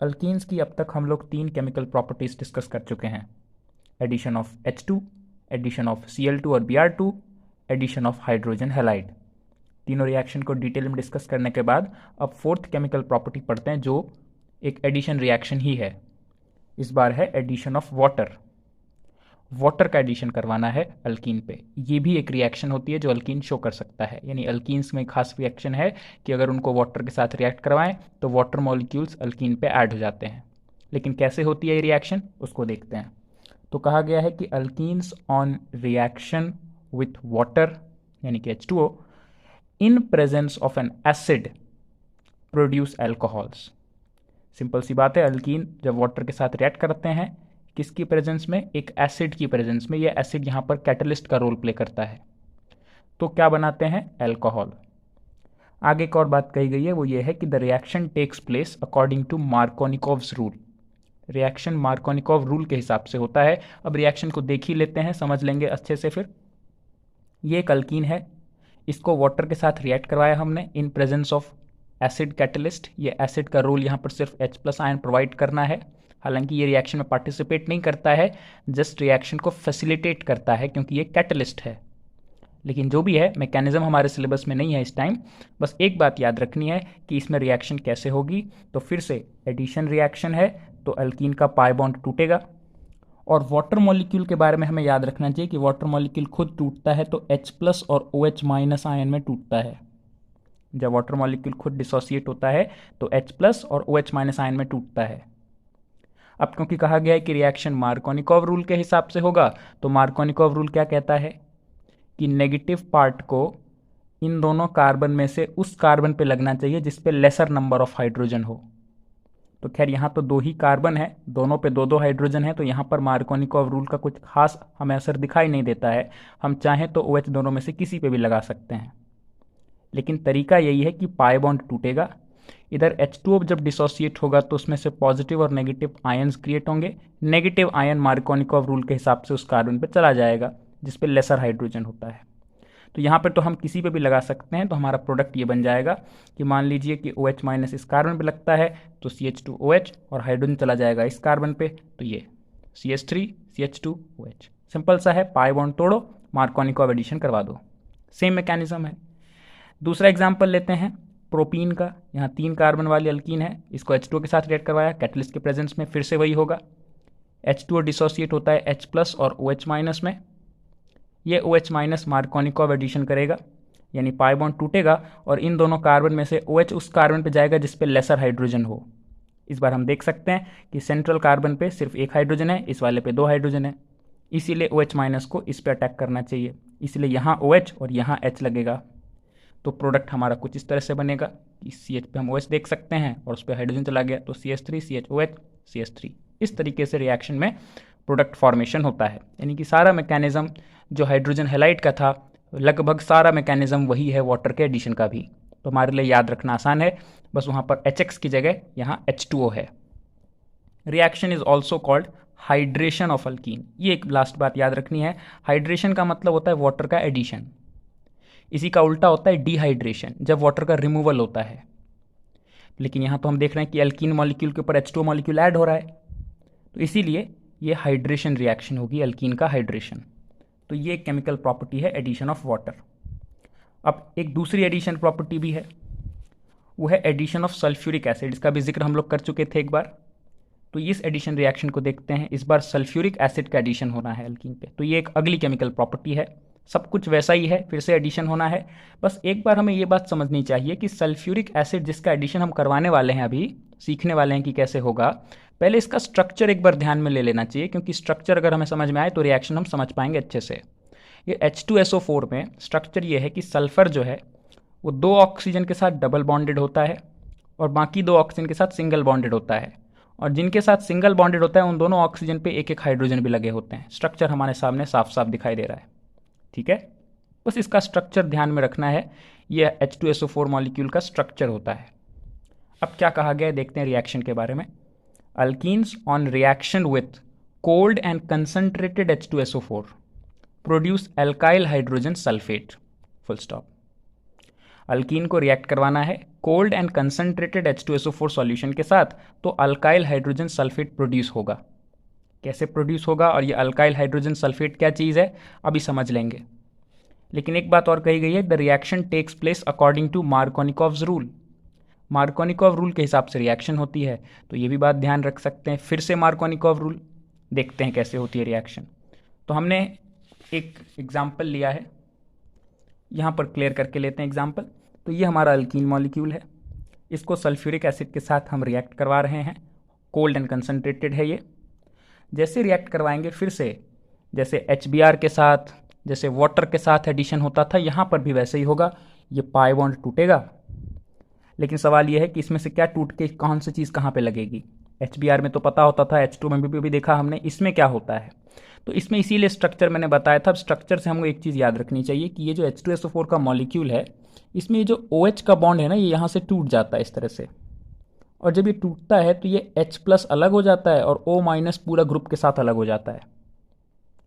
Alkenes की अब तक हम लोग 3 केमिकल प्रॉपर्टीज डिस्कस कर चुके हैं। Addition of H2, addition of Cl2 और Br2, addition of hydrogen halide. तीनों रिएक्शन को डिटेल में डिस्कस करने के बाद अब 4th केमिकल प्रॉपर्टी पढ़ते हैं जो एक एडिशन रिएक्शन ही है। इस बार है एडिशन ऑफ वाटर। वाटर का एडिशन करवाना है अल्कीन पे। ये भी एक रिएक्शन होती है जो अल्कीन शो कर सकता है, यानी अल्कीन्स में खास रिएक्शन है कि अगर उनको वाटर के साथ रिएक्ट करवाएं तो वाटर मॉलिक्यूल्स अल्कीन पे ऐड हो जाते हैं। लेकिन कैसे होती है ये रिएक्शन उसको देखते हैं। तो कहा गया है कि alkenes on reaction with water यानी कि H2O in presence of an acid produce alcohols. Simple सी बात है, अल्कीन जब वाटर के साथ रिएक्ट करते हैं किसकी प्रेजेंस में, एक एसिड की प्रेजेंस में। ये एसिड यहाँ पर कैटलिस्ट का रोल प्ले करता है, तो क्या बनाते हैं, एल्कोहल। आगे एक और बात कही गई है, वो ये है कि the reaction takes place according to Markovnikov's rule. Reaction Markovnikov rule के हिसाब से होता है। अब रिएक्शन को देख ही लेते हैं, समझ लेंगे अच्छे से फिर। ये एक अल्कीन है, इसको वाटर के साथ रिएक्ट करवाया हमने इन प्रेजेंस ऑफ एसिड कैटलिस्ट। ये एसिड का रोल यहाँ पर सिर्फ H+ आयन प्रोवाइड करना है। हालांकि ये रिएक्शन में पार्टिसिपेट नहीं करता है, जस्ट रिएक्शन को फैसिलिटेट करता है क्योंकि ये कैटलिस्ट है। लेकिन जो भी है, मैकेनिज्म हमारे सिलेबस में नहीं है इस टाइम। बस एक बात याद रखनी है कि इसमें रिएक्शन कैसे होगी। तो फिर से एडिशन रिएक्शन है तो अल्कीन का पाई बॉन्ड टूटेगा। और वाटर मॉलिक्यूल के बारे में हमें याद रखना चाहिए कि वाटर मॉलिक्यूल खुद टूटता है तो H+ और OH- आयन में टूटता है। जब वाटर मॉलिक्यूल खुद डिसोसिएट होता है तो H+ और OH- आयन में टूटता है। अब क्योंकि कहा गया है कि रिएक्शन मार्कोनिकोव रूल के हिसाब से होगा, तो मार्कोनिकोव रूल क्या कहता है कि नेगेटिव पार्ट को इन दोनों कार्बन में से उस कार्बन पे लगना चाहिए जिस पे लेसर नंबर ऑफ हाइड्रोजन हो। तो खैर यहाँ तो 2 ही कार्बन है, दोनों पे 2-2 हाइड्रोजन है, तो यहाँ पर मार्कोनिकोव रूल का कुछ खास हमें असर दिखाई नहीं देता है। हम चाहें तो OH दोनों में से किसी पे भी लगा सकते हैं। लेकिन तरीका यही है कि पाई बॉन्ड टूटेगा। इधर H2O जब डिसोसिएट होगा तो उसमें से पॉजिटिव और नेगेटिव आयंस क्रिएट होंगे। नेगेटिव आयन मार्कोनिकोव रूल के हिसाब से उस कार्बन पे चला जाएगा जिस पे लेसर हाइड्रोजन होता है। तो यहाँ पर तो हम किसी पे भी लगा सकते हैं। तो हमारा प्रोडक्ट ये बन जाएगा कि मान लीजिए कि OH- इस कार्बन पे लगता है तो CH2OH और हाइड्रोजन चला जाएगा इस कार्बन पे, तो ये CH3 CH2OH। सिंपल सा है, पाई बॉन्ड तोड़ो, मार्कोनिकोव एडिशन करवा दो। सेम मैकेनिज्म है। दूसरा एग्जाम्पल लेते हैं प्रोपीन का। यहाँ 3 कार्बन वाली अल्कीन है, इसको H2O के साथ रिएक्ट करवाया कैटलिस्ट के प्रेजेंस में, फिर से वही होगा। H2O डिसोसिएट होता है H+ और OH- में। ये OH- मार्कोनिकोव एडिशन करेगा, यानी पाई बॉन्ड टूटेगा और इन दोनों कार्बन में से OH उस कार्बन पे जाएगा जिस पे लेसर हाइड्रोजन हो। इस बार हम देख सकते हैं कि सेंट्रल कार्बन पे सिर्फ 1 हाइड्रोजन है, इस वाले पे 2 हाइड्रोजन है, इसीलिए OH- को इस पे अटैक करना चाहिए, इसलिए यहाँ OH और यहाँ H लगेगा। तो प्रोडक्ट हमारा कुछ इस तरह से बनेगा कि CH पे हम OH देख सकते हैं और उस पर हाइड्रोजन चला गया तो CH3 CHOH CH3। इस तरीके से रिएक्शन में प्रोडक्ट फॉर्मेशन होता है। यानी कि सारा मैकेनिज्म जो हाइड्रोजन हैलाइड का था, लगभग सारा मैकेनिज्म वही है वाटर के एडिशन का भी। तो हमारे लिए याद रखना आसान है, बस वहाँ पर HX की जगह यहाँ H2O है। Reaction is also called hydration of alkyne. ये एक लास्ट बात याद रखनी है, हाइड्रेशन का मतलब होता है वाटर का एडिशन। इसी का उल्टा होता है डिहाइड्रेशन, जब वाटर का रिमूवल होता है। लेकिन यहाँ तो हम देख रहे हैं कि अल्कीन मॉलिक्यूल के ऊपर H2O मॉलिक्यूल ऐड हो रहा है, तो इसीलिए ये हाइड्रेशन रिएक्शन होगी, अल्कीन का हाइड्रेशन। तो ये एक केमिकल प्रॉपर्टी है एडिशन ऑफ वाटर। अब एक दूसरी एडिशन प्रॉपर्टी भी है, वो है एडिशन ऑफ सल्फ्यूरिक एसिड। इसका भी जिक्र हम लोग कर चुके थे एक बार। तो इस एडिशन रिएक्शन को देखते हैं। इस बार सल्फ्यूरिक एसिड का एडिशन होना है अल्कीन पे, तो ये एक अगली केमिकल प्रॉपर्टी है। सब कुछ वैसा ही है, फिर से एडिशन होना है। बस एक बार हमें ये बात समझनी चाहिए कि सल्फ्यूरिक एसिड जिसका एडिशन हम करवाने वाले हैं, अभी सीखने वाले हैं कि कैसे होगा, पहले इसका स्ट्रक्चर एक बार ध्यान में ले लेना चाहिए, क्योंकि स्ट्रक्चर अगर हमें समझ में आए तो रिएक्शन हम समझ पाएंगे अच्छे से। ये H2SO4 में स्ट्रक्चर ये है कि सल्फर जो है वो 2 ऑक्सीजन के साथ डबल बॉन्डेड होता है और बाकी 2 ऑक्सीजन के साथ सिंगल बॉन्डेड होता है। और जिनके साथ सिंगल बॉन्डेड होता है उन दोनों ऑक्सीजन पे एक एक हाइड्रोजन भी लगे होते हैं। स्ट्रक्चर हमारे सामने साफ साफ दिखाई दे रहा है, ठीक है। बस इसका स्ट्रक्चर ध्यान में रखना है, ये H2SO4 मॉलिक्यूल का स्ट्रक्चर होता है। अब क्या कहा गया है देखते हैं रिएक्शन के बारे में। Alkenes on reaction with cold and concentrated H2SO4 produce alkyl hydrogen sulphate, full stop. Alkyne को रिएक्ट करवाना है cold and concentrated H2SO4 solution के साथ, तो अल्काइल हाइड्रोजन सल्फेट प्रोड्यूस होगा। कैसे प्रोड्यूस होगा और ये अल्काइल हाइड्रोजन सल्फेट क्या चीज़ है अभी समझ लेंगे। लेकिन एक बात और कही गई है, the reaction takes place according to Markovnikov's rule. Markovnikov rule के हिसाब से रिएक्शन होती है, तो ये भी बात ध्यान रख सकते हैं। फिर से मार्कोनिकॉव रूल देखते हैं कैसे होती है रिएक्शन। तो हमने एक एग्जाम्पल लिया है, यहाँ पर क्लियर करके लेते हैं एग्जाम्पल। तो ये हमारा अल्कीन मॉलिक्यूल है, इसको सल्फ्यूरिक एसिड के साथ हम रिएक्ट करवा रहे हैं, कोल्ड एंड कंसनट्रेटेड है ये। जैसे रिएक्ट करवाएंगे फिर से, जैसे HBr के साथ, जैसे वाटर के साथ एडिशन होता था, यहाँ पर भी वैसे ही होगा। ये पाई बॉन्ड टूटेगा, लेकिन सवाल यह है कि इसमें से क्या टूट के कौन सी चीज़ कहाँ पे लगेगी। HBr में तो पता होता था, H2 में भी देखा हमने, इसमें क्या होता है। तो इसमें इसीलिए स्ट्रक्चर मैंने बताया था। स्ट्रक्चर से हमको एक चीज़ याद रखनी चाहिए कि ये जो H2SO4 का मॉलिक्यूल है, इसमें ये जो OH का बॉन्ड है ना, ये यहाँ से टूट जाता है इस तरह से, और जब ये टूटता है तो ये H+ अलग हो जाता है और O- पूरा ग्रुप के साथ अलग हो जाता है।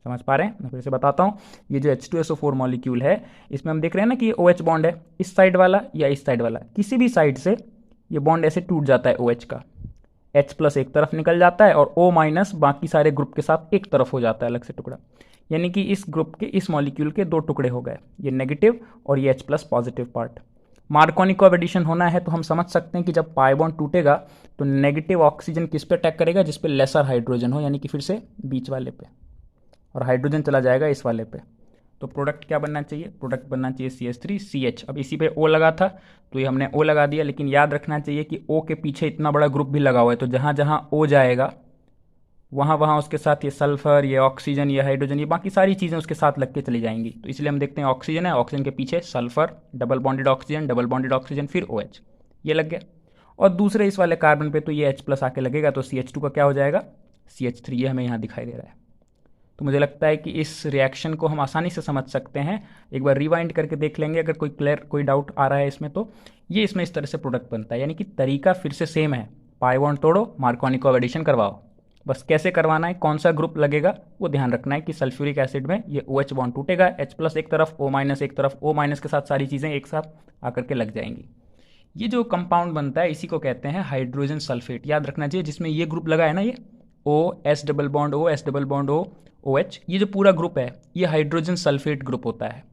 समझ पा रहे हैं? मैं फिर से बताता हूँ। ये जो H2SO4 मॉलिक्यूल है, इसमें हम देख रहे हैं ना कि ये OH बॉन्ड है, इस साइड वाला या इस साइड वाला, किसी भी साइड से ये बॉन्ड ऐसे टूट जाता है OH का। H+ एक तरफ निकल जाता है और O- बाकी सारे ग्रुप के साथ एक तरफ हो जाता है अलग से टुकड़ा। यानी कि इस ग्रुप के, इस मॉलिक्यूल के दो टुकड़े हो गए, ये नेगेटिव और ये H+ positive part. Markovnikov addition होना है तो हम समझ सकते हैं कि जब पाई बॉन्ड टूटेगा तो नेगेटिव ऑक्सीजन किस पे अटैक करेगा, जिस पे लेसर हाइड्रोजन हो, यानी कि फिर से बीच वाले पे, और हाइड्रोजन चला जाएगा इस वाले पे। तो प्रोडक्ट क्या बनना चाहिए? प्रोडक्ट बनना चाहिए CH3CH। अब इसी पे O लगा था तो ये हमने O लगा दिया, लेकिन याद रखना चाहिए कि O के पीछे इतना बड़ा ग्रुप भी लगा हुआ है, तो जहाँ जहाँ O जाएगा वहाँ वहाँ उसके साथ ये सल्फर, ये ऑक्सीजन, ये हाइड्रोजन, ये बाकी सारी चीज़ें उसके साथ लग के चली जाएंगी। तो इसलिए हम देखते हैं ऑक्सीजन है, ऑक्सीजन के पीछे सल्फर, डबल बॉन्डेड ऑक्सीजन, फिर OH, ये लग गया। और दूसरे इस वाले कार्बन पे तो ये H+ आके लगेगा, तो CH2 का क्या हो जाएगा? CH3, ये हमें यहाँ दिखाई दे रहा है। तो मुझे लगता है कि इस रिएक्शन को हम आसानी से समझ सकते हैं। एक बार रिवाइंड करके देख लेंगे, अगर कोई डाउट आ रहा है इसमें, तो ये इसमें इस तरह से प्रोडक्ट बनता है। यानी कि तरीका फिर से सेम है, पाई बॉन्ड तोड़ो, मार्कोनिकॉव एडिशन करवाओ, बस कैसे करवाना है, कौन सा ग्रुप लगेगा वो ध्यान रखना है कि सल्फ्यूरिक एसिड में ये OH बॉन्ड टूटेगा, H+ एक तरफ, O- एक तरफ, O- के साथ सारी चीज़ें एक साथ आकर के लग जाएंगी। ये जो कंपाउंड बनता है इसी को कहते हैं हाइड्रोजन सल्फेट। याद रखना चाहिए, जिसमें ये ग्रुप लगा है ना, ये OS double bond O, S double bond O, OH, ये जो पूरा ग्रुप है ये हाइड्रोजन सल्फेट ग्रुप होता है।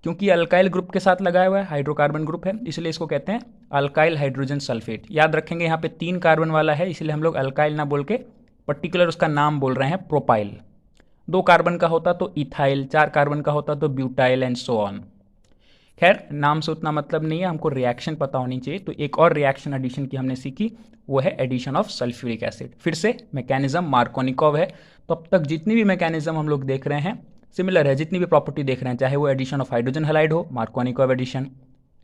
क्योंकि अल्काइल ग्रुप के साथ लगाया हुआ है, हाइड्रोकार्बन ग्रुप है, इसलिए इसको कहते हैं अल्काइल हाइड्रोजन सल्फेट। याद रखेंगे यहाँ पे 3 कार्बन वाला है, इसलिए हम लोग अल्काइल ना बोल के पर्टिकुलर उसका नाम बोल रहे हैं प्रोपाइल। 2 कार्बन का होता तो इथाइल, 4 कार्बन का होता तो ब्यूटाइल एंड सो ऑन। खैर, नाम से उतना मतलब नहीं है, हमको रिएक्शन पता होनी चाहिए। तो एक और रिएक्शन एडिशन की हमने सीखी, वो है एडिशन ऑफ सल्फ्यूरिक एसिड। फिर से मैकेनिज्म मार्कोनिकॉव है, तो अब तक जितनी भी मैकेनिज्म हम लोग देख रहे हैं सिमिलर है, जितनी भी प्रॉपर्टी देख रहे हैं, चाहे वो एडिशन ऑफ हाइड्रोजन हैलाइड हो, Markovnikov addition,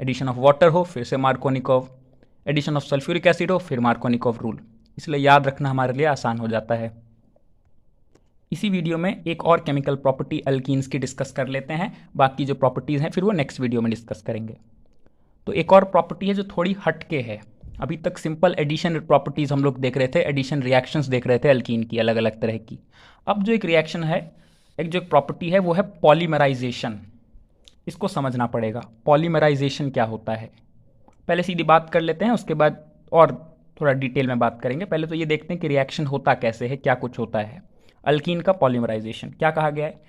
addition of water हो, फिर से Markovnikov, addition of sulphuric acid हो, फिर मार्कोनिकॉव रूल। इसलिए याद रखना हमारे लिए आसान हो जाता है। इसी वीडियो में एक और केमिकल प्रॉपर्टी अल्कीन्स की डिस्कस कर लेते हैं, बाकी जो प्रॉपर्टीज़ हैं फिर वो नेक्स्ट वीडियो में डिस्कस करेंगे। तो एक और प्रॉपर्टी है जो थोड़ी हटके है। अभी तक सिंपल एडिशन प्रॉपर्टीज़ हम लोग देख रहे थे, एडिशन रिएक्शंस देख रहे थे अल्कीन की अलग अलग तरह की। अब जो एक रिएक्शन है, एक जो प्रॉपर्टी है वो है पॉलीमराइजेशन। इसको समझना पड़ेगा, पॉलीमराइजेशन क्या होता है। पहले सीधी बात कर लेते हैं, उसके बाद और थोड़ा डिटेल में बात करेंगे। पहले तो ये देखते हैं कि रिएक्शन होता कैसे है, क्या कुछ होता है। अल्कीन का पॉलीमराइजेशन क्या कहा गया है?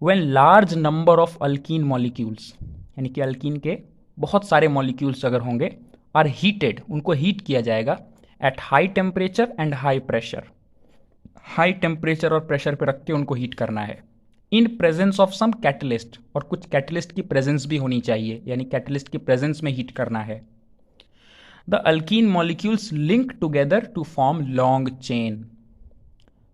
When large number of alkene molecules, यानी कि अल्कीन के बहुत सारे मॉलिक्यूल्स अगर होंगे, आर हीटेड, उनको हीट किया जाएगा at high temperature and high pressure. High temperature और प्रेशर पे रख के उनको हीट करना है, in presence of some catalyst, और कुछ कैटलिस्ट की प्रेजेंस भी होनी चाहिए, यानी कैटलिस्ट की प्रेजेंस में हीट करना है। The alkene molecules link together to form long chain.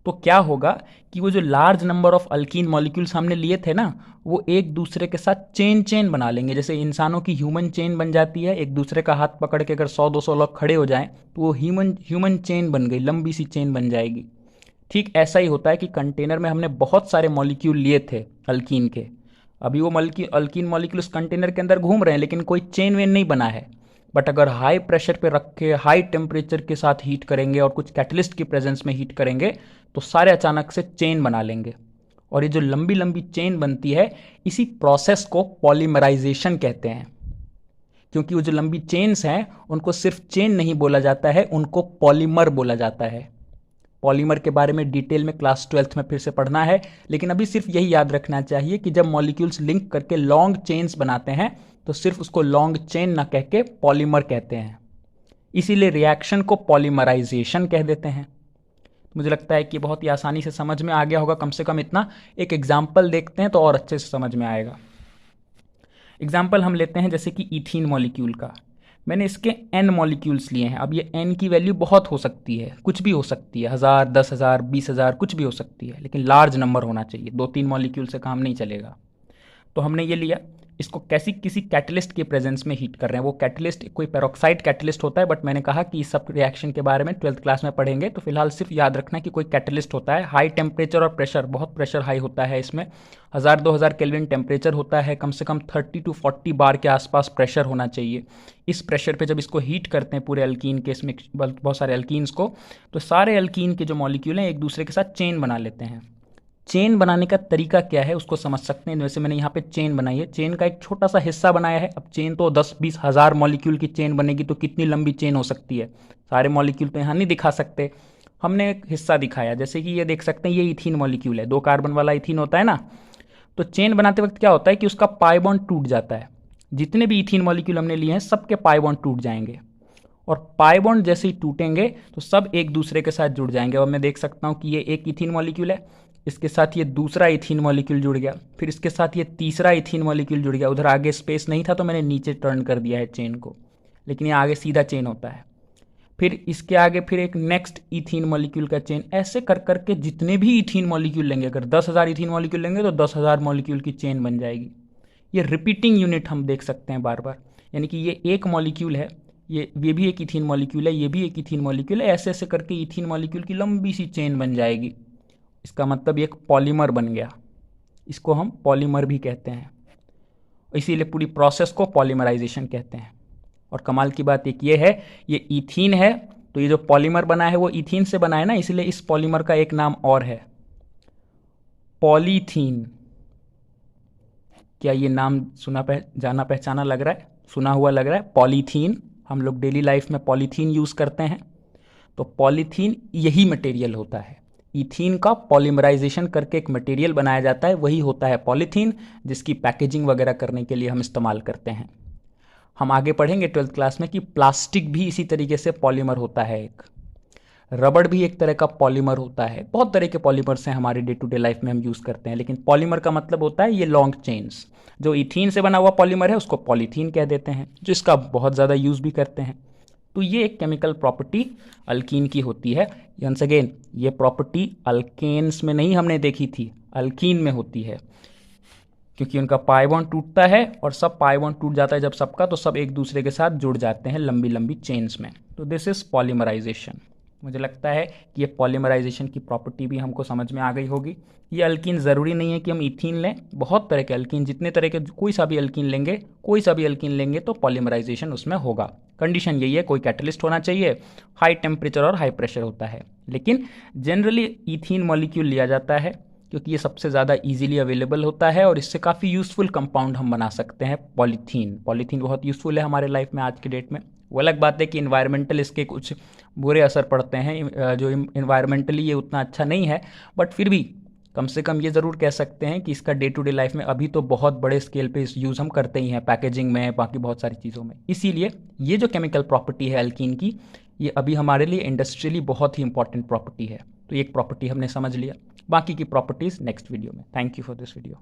तो क्या होगा कि वो जो large number of alkene molecules हमने लिए थे ना, वो एक दूसरे के साथ चेन बना लेंगे। जैसे इंसानों की ह्यूमन चेन बन जाती है, एक दूसरे का हाथ पकड़ के अगर 100-200 लोग खड़े हो जाएं तो वो ह्यूमन चेन बन गई, लंबी सी चेन बन जाएगी। ठीक ऐसा ही होता है कि कंटेनर में हमने बहुत सारे मॉलिक्यूल लिए थे अल्कीन के, अभी वो अल्कीन मॉलिक्यूल उस कंटेनर के अंदर घूम रहे हैं, लेकिन कोई चेन वेन नहीं बना है। बट अगर हाई प्रेशर पे रख के हाई टेम्परेचर के साथ हीट करेंगे और कुछ कैटलिस्ट की प्रेजेंस में हीट करेंगे तो सारे अचानक से चेन बना लेंगे। और ये जो लंबी लंबी चेन बनती है, इसी प्रोसेस को पॉलीमराइजेशन कहते हैं। क्योंकि वो जो लंबी चेन्स हैं उनको सिर्फ चेन नहीं बोला जाता है, उनको पॉलीमर बोला जाता है। पॉलीमर के बारे में डिटेल में क्लास 12th में फिर से पढ़ना है, लेकिन अभी सिर्फ यही याद रखना चाहिए कि जब मॉलिक्यूल्स लिंक करके लॉन्ग चेन्स बनाते हैं तो सिर्फ उसको लॉन्ग चेन ना कह के पॉलीमर कहते हैं, इसीलिए रिएक्शन को पॉलीमराइजेशन कह देते हैं। मुझे लगता है कि बहुत ही आसानी से समझ में आ गया होगा, कम से कम इतना। एक एग्जाम्पल देखते हैं तो और अच्छे से समझ में आएगा। एग्जाम्पल हम लेते हैं जैसे कि इथीन मॉलिक्यूल का। मैंने इसके n मॉलिक्यूल्स लिए हैं। अब ये n की वैल्यू बहुत हो सकती है, कुछ भी हो सकती है, 1000, 10,000, 20,000, कुछ भी हो सकती है, लेकिन लार्ज नंबर होना चाहिए। 2-3 मॉलिक्यूल से काम नहीं चलेगा। तो हमने ये लिया, इसको किसी कैटलिस्ट के प्रेजेंस में हीट कर रहे हैं। वो कैटलिस्ट कोई पेरोक्साइड कैटलिस्ट होता है, बट मैंने कहा कि इस सब रिएक्शन के बारे में 12th क्लास में पढ़ेंगे, तो फिलहाल सिर्फ याद रखना कि कोई कैटलिस्ट होता है। हाई टेम्परेचर और प्रेशर, बहुत प्रेशर हाई होता है इसमें। 1000-2000 केल्विन टेम्परेचर होता है, कम से कम 30 to 40 बार के आसपास प्रेशर होना चाहिए। इस प्रेशर पे जब इसको हीट करते हैं पूरे अल्कीन के, इसमें बहुत सारे अल्कीन्स को, तो सारे अल्कीन के जो मॉलिक्यूल हैं एक दूसरे के साथ चेन बना लेते हैं। चेन बनाने का तरीका क्या है उसको समझ सकते हैं। वैसे मैंने यहाँ पे चेन बनाई है, चेन का एक छोटा सा हिस्सा बनाया है। अब चेन तो 10-20 हज़ार मॉलिक्यूल की चेन बनेगी तो कितनी लंबी चेन हो सकती है, सारे मॉलिक्यूल तो यहाँ नहीं दिखा सकते। हमने एक हिस्सा दिखाया, जैसे कि ये देख सकते हैं, ये इथीन मॉलिक्यूल है, 2 कार्बन वाला इथीन होता है ना। तो चेन बनाते वक्त क्या होता है कि उसका पाई बॉन्ड टूट जाता है। जितने भी इथीन मॉलिक्यूल हमने लिए हैं सबके पाई बॉन्ड टूट जाएंगे, और पाई बॉन्ड जैसे ही टूटेंगे तो सब एक दूसरे के साथ जुड़ जाएंगे। और मैं देख सकता हूँ कि ये एक इथीन मॉलिक्यूल है, इसके साथ ये दूसरा इथीन मॉलिक्यूल जुड़ गया, फिर इसके साथ ये तीसरा इथीन मॉलिक्यूल जुड़ गया। उधर आगे स्पेस नहीं था तो मैंने नीचे टर्न कर दिया है चेन को, लेकिन ये आगे सीधा चेन होता है। फिर इसके आगे फिर एक नेक्स्ट इथीन मॉलिक्यूल का चेन, ऐसे कर करके जितने भी इथीन मॉलिक्यूल लेंगे, अगर 10,000 इथीन मॉलिक्यूल लेंगे तो 10,000 मॉलिक्यूल की चेन बन जाएगी। ये रिपीटिंग यूनिट हम देख सकते हैं बार बार, यानी कि ये एक मॉलिक्यूल है, ये भी एक इथीन मॉलिक्यूल है, ये भी एक इथीन मॉलिक्यूल है, ऐसे ऐसे करके इथीन मॉलिक्यूल की लंबी सी चेन बन जाएगी। इसका मतलब ये एक पॉलीमर बन गया, इसको हम पॉलीमर भी कहते हैं, इसीलिए पूरी प्रोसेस को पॉलीमराइजेशन कहते हैं। और कमाल की बात एक ये है, ये इथीन है तो ये जो पॉलीमर बना है वो इथीन से बना है ना, इसलिए इस पॉलीमर का एक नाम और है, पॉलीथीन। क्या ये नाम जाना पहचाना लग रहा है, सुना हुआ लग रहा है? पॉलीथीन, हम लोग डेली लाइफ में पॉलीथीन यूज़ करते हैं। तो पॉलीथीन यही मटेरियल होता है, इथीन का पॉलीमराइजेशन करके एक मटेरियल बनाया जाता है, वही होता है पॉलीथीन, जिसकी पैकेजिंग वगैरह करने के लिए हम इस्तेमाल करते हैं। हम आगे पढ़ेंगे 12th क्लास में कि प्लास्टिक भी इसी तरीके से पॉलीमर होता है, एक रबड़ भी एक तरह का पॉलीमर होता है। बहुत तरह के पॉलीमर्स हैं हमारे डे टू डे लाइफ में हम यूज़ करते हैं, लेकिन पॉलीमर का मतलब होता है ये लॉन्ग चेन्स। जो इथीन से बना हुआ पॉलीमर है उसको पॉलीथीन कह देते हैं, जो इसका बहुत ज़्यादा यूज़ भी करते हैं। तो ये एक केमिकल प्रॉपर्टी अल्कीन की होती है। वंस अगेन, ये प्रॉपर्टी अल्केन्स में नहीं हमने देखी थी, अल्कीन में होती है, क्योंकि उनका पाई बॉन्ड टूटता है और सब पाई बॉन्ड टूट जाता है जब सबका, तो सब एक दूसरे के साथ जुड़ जाते हैं लंबी लंबी चेन्स में। तो दिस इज पॉलीमराइजेशन। मुझे लगता है कि ये पॉलीमराइजेशन की प्रॉपर्टी भी हमको समझ में आ गई होगी। ये अल्कीन ज़रूरी नहीं है कि हम इथीन लें, बहुत तरह के अल्कीन, जितने तरह के कोई सा भी अल्कीन लेंगे तो पॉलीमराइजेशन उसमें होगा। कंडीशन यही है, कोई कैटलिस्ट होना चाहिए, हाई टेम्परेचर और हाई प्रेशर होता है। लेकिन जनरली इथीन मॉलिक्यूल लिया जाता है क्योंकि ये सबसे ज़्यादा इजीली अवेलेबल होता है और इससे काफ़ी यूज़फुल कंपाउंड हम बना सकते हैं। पॉलीथीन बहुत यूज़फुल है हमारे लाइफ में आज की डेट में। वो अलग बात है कि इन्वायरमेंटल इसके कुछ बुरे असर पड़ते हैं, जो इन्वायरमेंटली ये उतना अच्छा नहीं है, बट फिर भी कम से कम ये ज़रूर कह सकते हैं कि इसका डे टू डे लाइफ में अभी तो बहुत बड़े स्केल पे इस यूज़ हम करते ही हैं, पैकेजिंग में, बाकी बहुत सारी चीज़ों में। इसीलिए ये जो केमिकल प्रॉपर्टी है अल्कीन की, ये अभी हमारे लिए इंडस्ट्रियली बहुत ही इंपॉर्टेंट प्रॉपर्टी है। तो एक प्रॉपर्टी हमने समझ लिया, बाकी की प्रॉपर्टीज़ नेक्स्ट वीडियो में। Thank you for this video.